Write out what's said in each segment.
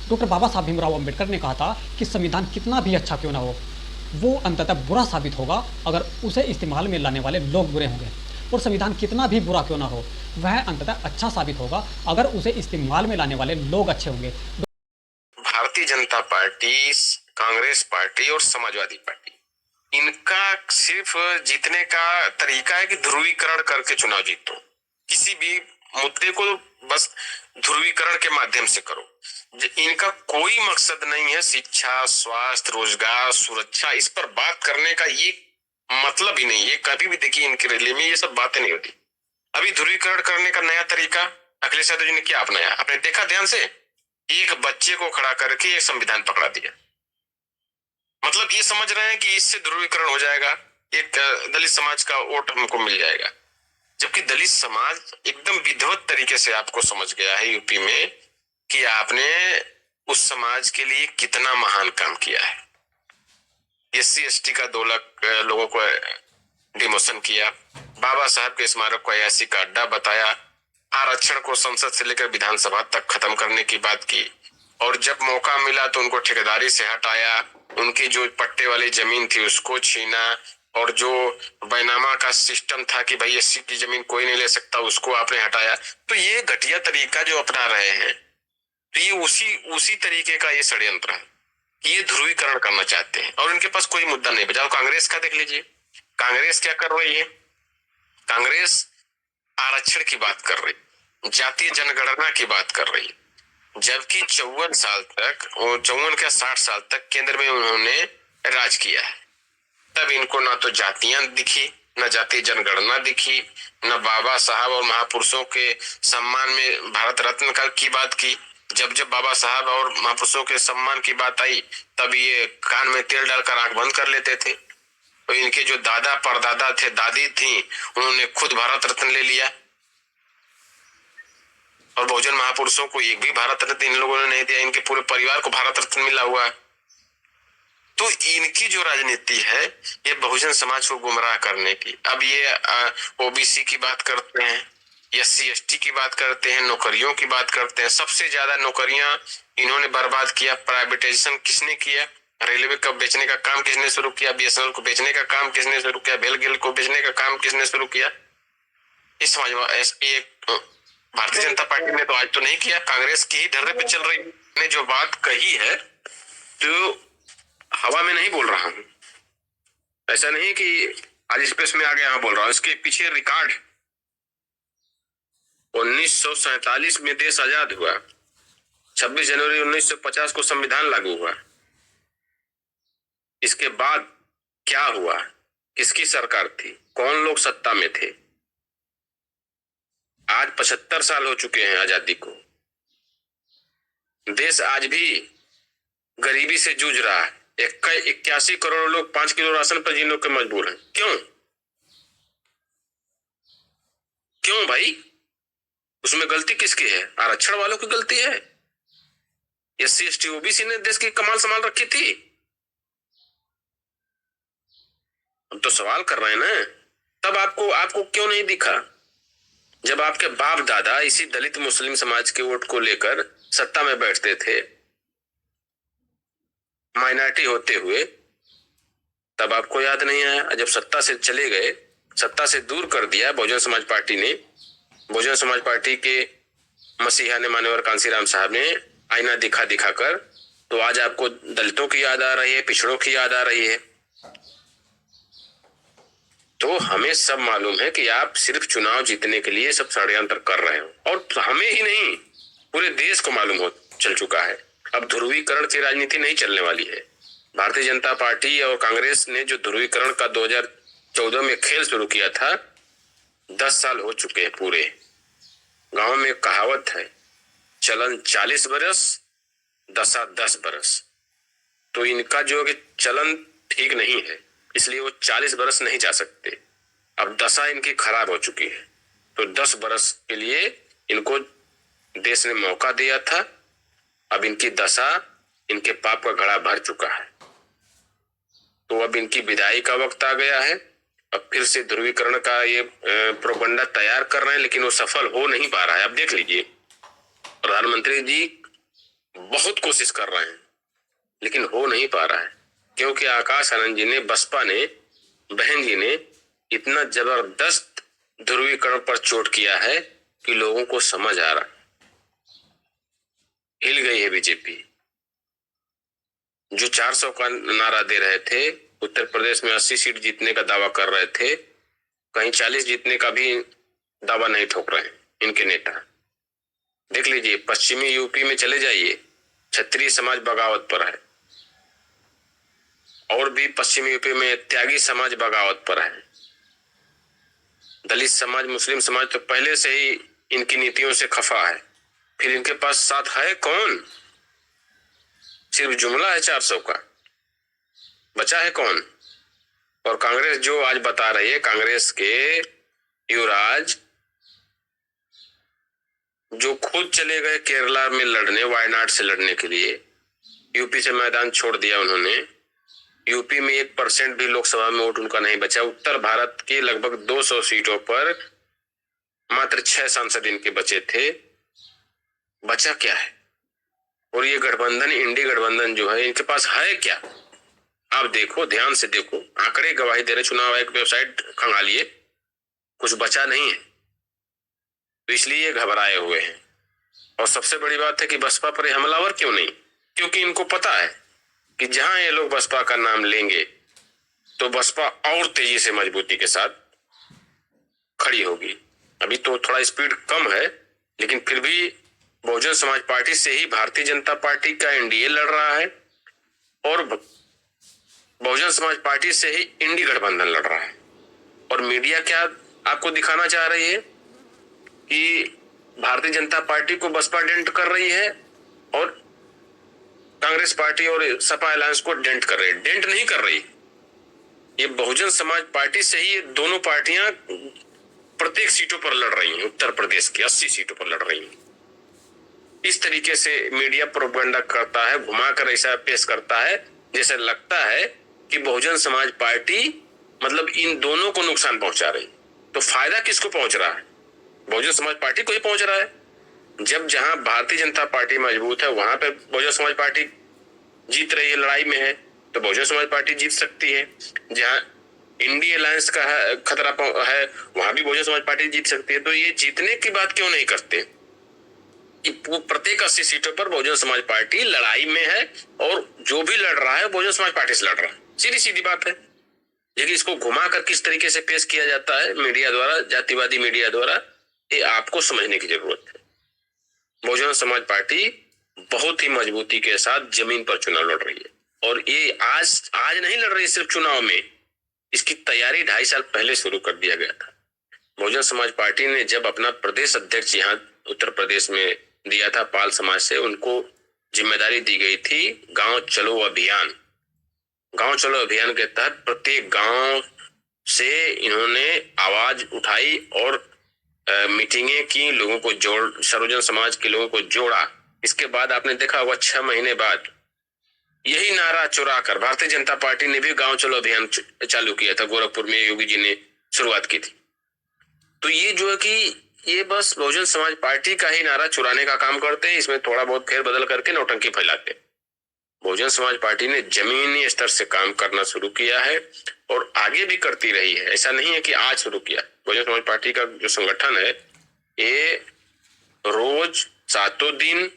Doctor बाबा साहब भीमराव अम्बेडकर ने कहा था कि संविधान कितना भी अच्छा क्यों ना हो, वो अंततः बुरा साबित होगा अगर उसे इस्तेमाल में लाने वाले लोग बुरे होंगे, और संविधान कितना भी बुरा क्यों ना हो, वह अंततः अच्छा साबित होगा अगर उसे इस्तेमाल में लाने वाले लोग अच्छे होंगे। भारतीय जनता पार्टी, कांग्रेस पार्टी और समाजवादी पार्टी, इनका सिर्फ जीतने का तरीका है कि ध्रुवीकरण करके चुनाव जीतो। किसी भी मुद्दे को बस ध्रुवीकरण के माध्यम से करो। इनका कोई मकसद नहीं है शिक्षा, स्वास्थ्य, रोजगार, सुरक्षा, इस पर बात करने का ये मतलब ही नहीं है। कभी भी देखिए इनकी रैली में ये सब बातें नहीं होती। अभी ध्रुवीकरण करने का नया तरीका अखिलेश यादव जी ने क्या अपनाया, आपने देखा ध्यान से? एक बच्चे को खड़ा करके एक संविधान पकड़ा दिया। मतलब ये समझ रहे हैं कि इससे ध्रुवीकरण हो जाएगा, एक दलित समाज का वोट हमको मिल जाएगा। जबकि दलित समाज एकदम विधिवत तरीके से आपको समझ गया है यूपी में कि आपने उस समाज के लिए कितना महान काम किया है। SC ST का 2 लाख लोगों को डिमोशन किया, बाबा साहब के स्मारक को अयासी का अड्डा बताया, आरक्षण को संसद से लेकर विधानसभा तक खत्म करने की बात की, और जब मौका मिला तो उनको ठेकेदारी से हटाया, उनकी जो पट्टे वाली जमीन थी उसको छीना, और जो बैनामा का सिस्टम था कि भाई SC की जमीन कोई नहीं ले सकता उसको आपने हटाया। तो ये घटिया तरीका जो अपना रहे हैं, तो ये उसी तरीके का ये षड्यंत्र है कि ये ध्रुवीकरण करना चाहते हैं और इनके पास कोई मुद्दा नहीं बचा। कांग्रेस का देख लीजिए, कांग्रेस क्या कर रही है? कांग्रेस आरक्षण की बात कर रही, जातीय जनगणना की बात कर रही, जबकि 54 साल तक, 54 क्या 60 साल तक केंद्र में उन्होंने राज किया है। तब इनको ना तो जातियां दिखी, न जातीय जनगणना दिखी, न बाबा साहब और महापुरुषों के सम्मान में भारत रत्न का की बात की। जब बाबा साहब और महापुरुषों के सम्मान की बात आई तब ये कान में तेल डालकर आंख बंद कर लेते थे। तो इनके जो दादा परदादा थे, दादी थी, उन्होंने खुद भारत रत्न ले लिया, और बहुजन महापुरुषों को एक भी भारत रत्न इन लोगों ने नहीं दिया। इनके पूरे परिवार को भारत रत्न मिला हुआ है। तो इनकी जो राजनीति है ये बहुजन समाज को गुमराह करने की। अब ये OBC की बात करते हैं, SC ST की बात करते हैं, नौकरियों की बात करते हैं। सबसे ज्यादा नौकरियां इन्होंने बर्बाद किया। प्राइवेटाइजेशन किसने किया? रेलवे को बेचने का काम किसने शुरू किया? BSNL को बेचने का काम किसने शुरू किया? बेलगिल को बेचने का काम किसने शुरू किया? इस भारतीय जनता पार्टी ने तो आज तो नहीं किया, कांग्रेस की ही धर्रे पे चल रही ने जो बात कही है तो हवा में नहीं बोल रहा हूं। ऐसा नहीं कि आज स्पेस में आ गया बोल रहा हूं, इसके पीछे रिकॉर्ड। 1947 में देश आजाद हुआ, 26 जनवरी 1950 को संविधान लागू हुआ। इसके बाद क्या हुआ? किसकी सरकार थी? कौन लोग सत्ता में थे? आज 75 साल हो चुके हैं आजादी को। देश आज भी गरीबी से जूझ रहा है। 81 करोड़ लोग 5 किलो राशन पर जीने के मजबूर हैं। क्यों भाई? उसमें गलती किसकी है? आरक्षण वालों की गलती है? SC ST OBC ने देश की कमाल संभाल रखी थी? हम तो सवाल कर रहे हैं ना। तब आपको क्यों नहीं दिखा जब आपके बाप दादा इसी दलित मुस्लिम समाज के वोट को लेकर सत्ता में बैठते थे, माइनॉरिटी होते हुए? तब आपको याद नहीं आया? जब सत्ता से चले गए, सत्ता से दूर कर दिया बहुजन समाज पार्टी ने, बहुजन समाज पार्टी के मसीहा ने, मान्यवर कांसीराम साहब ने आईना दिखा कर, तो आज आपको दलितों की याद आ रही है, पिछड़ों की याद आ रही है। तो हमें सब मालूम है कि आप सिर्फ चुनाव जीतने के लिए सब षड्यंत्र कर रहे हो, और हमें ही नहीं पूरे देश को मालूम हो चल चुका है। अब ध्रुवीकरण की राजनीति नहीं चलने वाली है। भारतीय जनता पार्टी और कांग्रेस ने जो ध्रुवीकरण का 2014 में खेल शुरू किया था, 10 साल हो चुके हैं पूरे। गांव में कहावत है, चलन 40 बरस, दशा 10 बरस। तो इनका जो चलन ठीक नहीं है, इसलिए वो 40 बरस नहीं जा सकते। अब दशा इनकी खराब हो चुकी है, तो 10 बरस के लिए इनको देश ने मौका दिया था। अब इनकी दशा, इनके पाप का घड़ा भर चुका है, तो अब इनकी विदाई का वक्त आ गया है। अब फिर से ध्रुवीकरण का ये प्रोपगंडा तैयार कर रहे हैं, लेकिन वो सफल हो नहीं पा रहा है। अब देख लीजिए, प्रधानमंत्री जी बहुत कोशिश कर रहे हैं, लेकिन हो नहीं पा रहा है, क्योंकि आकाश आनंद जी ने, बसपा ने, बहन जी ने इतना जबरदस्त ध्रुवीकरण पर चोट किया है कि लोगों को समझ आ रहा, हिल गई है बीजेपी। जो 400 का नारा दे रहे थे, उत्तर प्रदेश में 80 सीट जीतने का दावा कर रहे थे, कहीं 40 जीतने का भी दावा नहीं ठोक रहे हैं इनके नेता। देख लीजिए, पश्चिमी यूपी में चले जाइए, क्षत्रिय समाज बगावत पर है, और भी पश्चिमी यूपी में त्यागी समाज बगावत पर है। दलित समाज, मुस्लिम समाज तो पहले से ही इनकी नीतियों से खफा है। फिर इनके पास साथ है कौन? सिर्फ जुमला है 400 का, बचा है कौन? और कांग्रेस जो आज बता रही है, कांग्रेस के युवराज जो खुद चले गए केरला में लड़ने, वायनाड से लड़ने के लिए, यूपी से मैदान छोड़ दिया उन्होंने। यूपी में 1% भी लोकसभा में वोट उनका नहीं बचा। उत्तर भारत के लगभग 200 सीटों पर मात्र 6 सांसद इनके बचे थे। बचा क्या है? और ये गठबंधन, इंडी गठबंधन जो है, इनके पास है क्या? आप देखो, ध्यान से देखो, आंकड़े गवाही दे रहे। चुनाव आयोग वेबसाइट खंगालिए, कुछ बचा नहीं है, तो इसलिए घबराए हुए हैं। और सबसे बड़ी बात है कि बसपा पर हमलावर क्यों नहीं? क्योंकि इनको पता है कि जहां ये लोग बसपा का नाम लेंगे तो बसपा और तेजी से, मजबूती के साथ खड़ी होगी। अभी तो थोड़ा स्पीड कम है, लेकिन फिर भी बहुजन समाज पार्टी से ही भारतीय जनता पार्टी का एनडीए लड़ रहा है, और बहुजन समाज पार्टी से ही इंडी गठबंधन लड़ रहा है। और मीडिया क्या आपको दिखाना चाह रही है कि भारतीय जनता पार्टी को बसपा डेंट कर रही है, और कांग्रेस पार्टी और सपा अलायंस को डेंट कर रही है। डेंट नहीं कर रही, ये बहुजन समाज पार्टी से ही ये दोनों पार्टियां प्रत्येक सीटों पर लड़ रही हैं। उत्तर प्रदेश की 80 सीटों पर लड़ रही हैं। इस तरीके से मीडिया प्रोपेगेंडा करता है, घुमाकर ऐसा पेश करता है जैसे लगता है कि बहुजन समाज पार्टी मतलब इन दोनों को नुकसान पहुंचा रही। तो फायदा किसको पहुंच रहा है? बहुजन समाज पार्टी को ही पहुंच रहा है। जब जहां भारतीय जनता पार्टी मजबूत है, वहां पे बहुजन समाज पार्टी जीत रही है, लड़ाई में है, तो बहुजन समाज पार्टी जीत सकती है। जहां इंडी अलायंस का खतरा है, वहां भी बहुजन समाज पार्टी जीत सकती है। तो ये जीतने की बात क्यों नहीं करते? प्रत्येक 80 सीटों पर बहुजन समाज पार्टी लड़ाई में है, और जो भी लड़ रहा है बहुजन समाज पार्टी से लड़ रहा है। सीधी सीधी बात है। लेकिन इसको घुमाकर किस तरीके से पेश किया जाता है मीडिया द्वारा, जातिवादी मीडिया द्वारा, ये आपको समझने की जरूरत है। बहुजन समाज पार्टी बहुत ही मजबूती के साथ जमीन पर चुनाव लड़ रही है, और ये आज नहीं लड़ रही सिर्फ चुनाव में, इसकी तैयारी 2.5 साल पहले शुरू कर दिया गया था। बहुजन समाज पार्टी ने जब अपना प्रदेश अध्यक्ष यहाँ उत्तर प्रदेश में दिया था पाल समाज से, उनको जिम्मेदारी दी गई थी गांव चलो अभियान। गांव चलो अभियान के तहत प्रत्येक गांव से इन्होंने आवाज उठाई और मीटिंगें की, लोगों को जोड़, सर्वजन समाज के लोगों को जोड़ा। इसके बाद आपने देखा होगा 6 महीने बाद यही नारा चुरा कर भारतीय जनता पार्टी ने भी गांव चलो अभियान चालू किया था। गोरखपुर में योगी जी ने शुरुआत की थी। तो ये जो है कि ये बस बहुजन समाज पार्टी का ही नारा चुराने का काम करते हैं, इसमें थोड़ा बहुत फेरबदल करके नौटंकी फैलाते हैं। बहुजन समाज पार्टी ने जमीनी स्तर से काम करना शुरू किया है और आगे भी करती रही है। ऐसा नहीं है कि आज शुरू किया। बहुजन समाज पार्टी का जो संगठन है, ये रोज 7 दिन,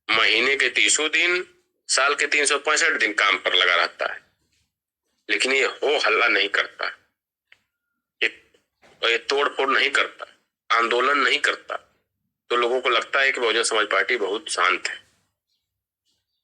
महीने के 30 दिन, साल के 365 दिन काम पर लगा रहता है, लेकिन ये हो हल्ला नहीं करता, ये तोड़ फोड़ नहीं करता, आंदोलन नहीं करता। तो लोगों को लगता है कि बहुजन समाज पार्टी बहुत शांत है,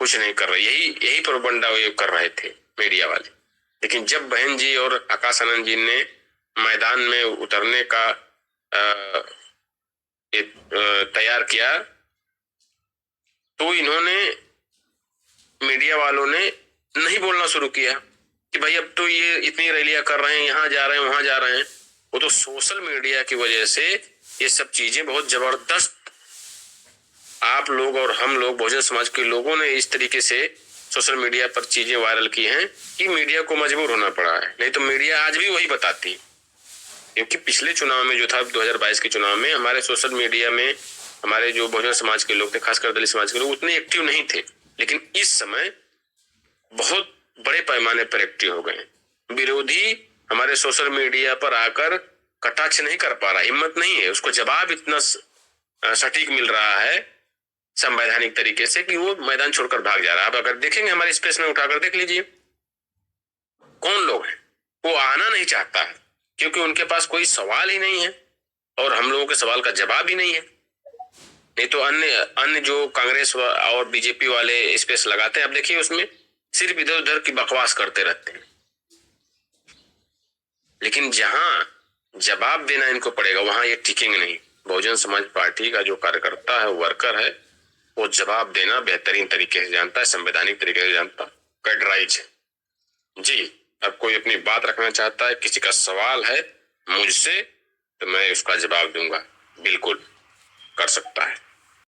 कुछ नहीं कर रही। यही प्रोपेगेंडा ये कर रहे थे मीडिया वाले। लेकिन जब बहन जी और आकाश आनंद जी ने मैदान में उतरने का तैयार किया, तो इन्होंने, मीडिया वालों ने नहीं बोलना शुरू किया कि भाई अब तो ये इतनी रैलियां कर रहे हैं, यहाँ जा रहे हैं, वहां जा रहे हैं। वो तो सोशल मीडिया की वजह से ये सब चीजें बहुत जबरदस्त, आप लोग और हम लोग बहुजन समाज के लोगों ने इस तरीके से सोशल मीडिया पर चीजें वायरल की हैं कि मीडिया को मजबूर होना पड़ा है। नहीं तो मीडिया आज भी वही बताती, क्योंकि पिछले चुनाव में जो था 2022 के चुनाव में हमारे सोशल मीडिया में हमारे जो बहुजन समाज के लोग थे, खासकर दलित समाज के लोग, उतने एक्टिव नहीं थे, लेकिन इस समय बहुत बड़े पैमाने पर एक्टिव हो गए। विरोधी हमारे सोशल मीडिया पर आकर कटाक्ष नहीं कर पा रहा, हिम्मत नहीं है, उसको जवाब इतना सटीक मिल रहा है संवैधानिक तरीके से कि वो मैदान छोड़कर भाग जा रहा है। आप अगर देखेंगे हमारे स्पेस में उठाकर देख लीजिए कौन लोग हैं, वो आना नहीं चाहता है क्योंकि उनके पास कोई सवाल ही नहीं है और हम लोगों के सवाल का जवाब ही नहीं है। नहीं तो अन्य जो कांग्रेस और बीजेपी वाले स्पेस लगाते हैं, आप देखिए उसमें सिर्फ इधर उधर की बकवास करते रहते हैं, लेकिन जहां जवाब देना इनको पड़ेगा वहां ये टिकेंगे नहीं। बहुजन समाज पार्टी का जो कार्यकर्ता है, वर्कर है, वो जवाब देना बेहतरीन तरीके से जानता है, संवैधानिक तरीके से जानता है, कैडराइज है। जी, अब कोई अपनी बात रखना चाहता है, किसी का सवाल है मुझसे, तो मैं उसका जवाब दूंगा, बिल्कुल कर सकता है।